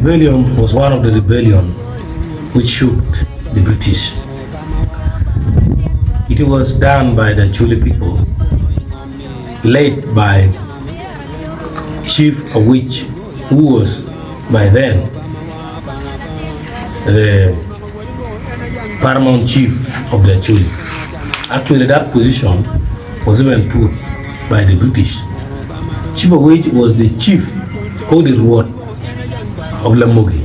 rebellion was one of the rebellion which shook the British. It was done by the Acoli people, led by Chief Awich, who was by then the paramount chief of the Acoli. Actually, that position was even put by the British. Chief Awich was the chief of the ward of Lamogi,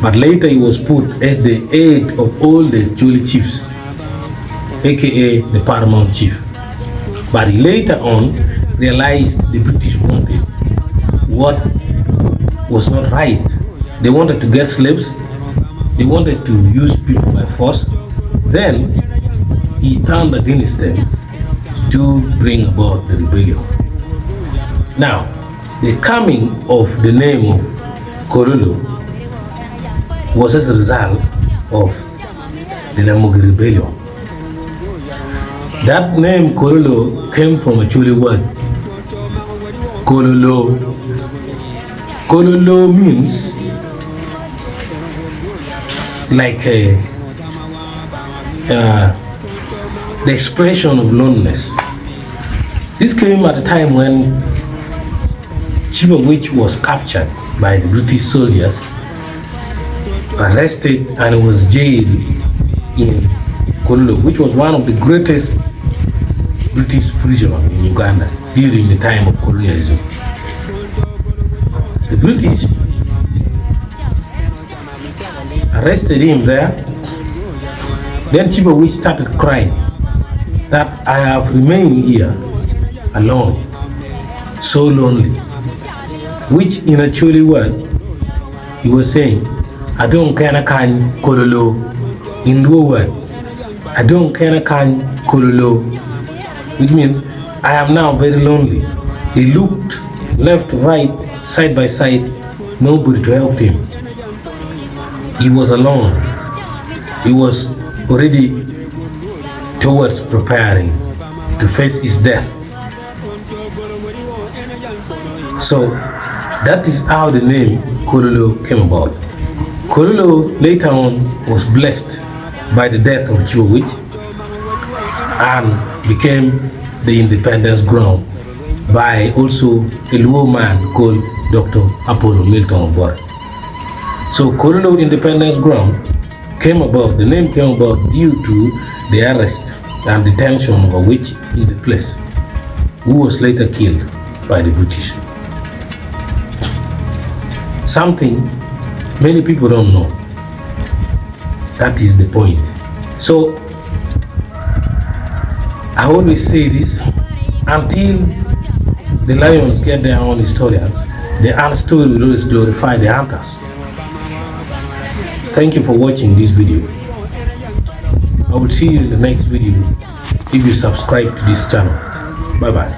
but later he was put as the aide of all the Acoli chiefs, aka the paramount chief. But he later on realized the British wanted what was not right. They wanted to get slaves, they wanted to use people by force. Then he turned against them to bring about the rebellion. Now, the coming of the name of Kololo was as a result of the Lamogi rebellion. That name Kololo came from a Acoli word, Kololo. Kololo means like the expression of loneliness. This came at a time when Chief Awich was captured by the British soldiers, arrested, and was jailed in Kololo, which was one of the greatest British prisoners in Uganda during the time of colonialism. The British arrested him there. Then Chief Awich started crying that I have remained here alone, so lonely, which in a Acoli word he was saying, I don't care can Kololo, in the word, I don't care can Kololo, which means I am now very lonely. He looked left, right, side by side, nobody to help him. He was alone. He was already towards preparing to face his death. So that is how the name Kololo came about. Kololo later on was blessed by the death of Chief Awich and became the independence ground by also a Luo man called Dr. Apollo Milton Obora. So Kololo Independence Ground came about, the name came about due to the arrest and detention of Awich in the place, who was later killed by the British. Something many people don't know. That is the point. So I always say this, until the lions get their own historians, the ant story will always glorify the hunters. Thank you for watching this video. I will see you in the next video if you subscribe to this channel. Bye bye.